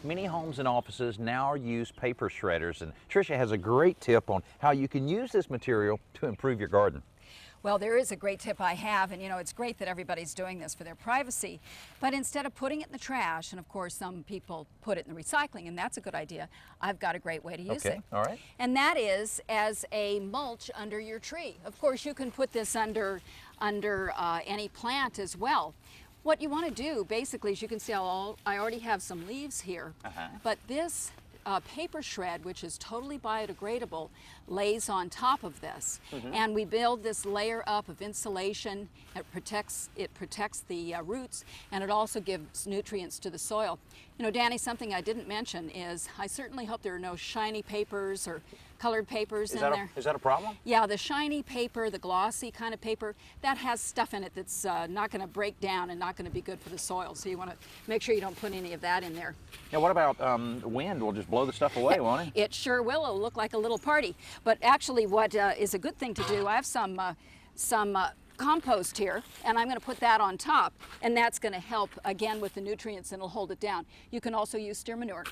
Many homes and offices now use paper shredders, and Tricia has a great tip on how you can use this material to improve your garden. Well, there is a great tip I have, and it's great that everybody's doing this for their privacy, but instead of putting it in the trash, and of course some people put it in the recycling, and that's a good idea, I've got a great way to use it. Okay, all right. And that is as a mulch under your tree. Of course, you can put this under any plant as well. What you want to do, basically, as you can see, I already have some leaves here, but this paper shred, which is totally biodegradable, lays on top of this. And we build this layer up of insulation. It protects the roots, and it also gives nutrients to the soil. Danny, something I didn't mention is I certainly hope there are no shiny papers or colored papers in there. Is that a problem? Yeah, the shiny paper, the glossy kind of paper, that has stuff in it that's not going to break down and not going to be good for the soil. So you want to make sure you don't put any of that in there. Now, what about wind? Will just blow the stuff away, won't it? It sure will. It'll look like a little party. But actually, what is a good thing to do, I have some compost here, and I'm going to put that on top, and that's going to help again with the nutrients, and it'll hold it down. You can also use steer manure.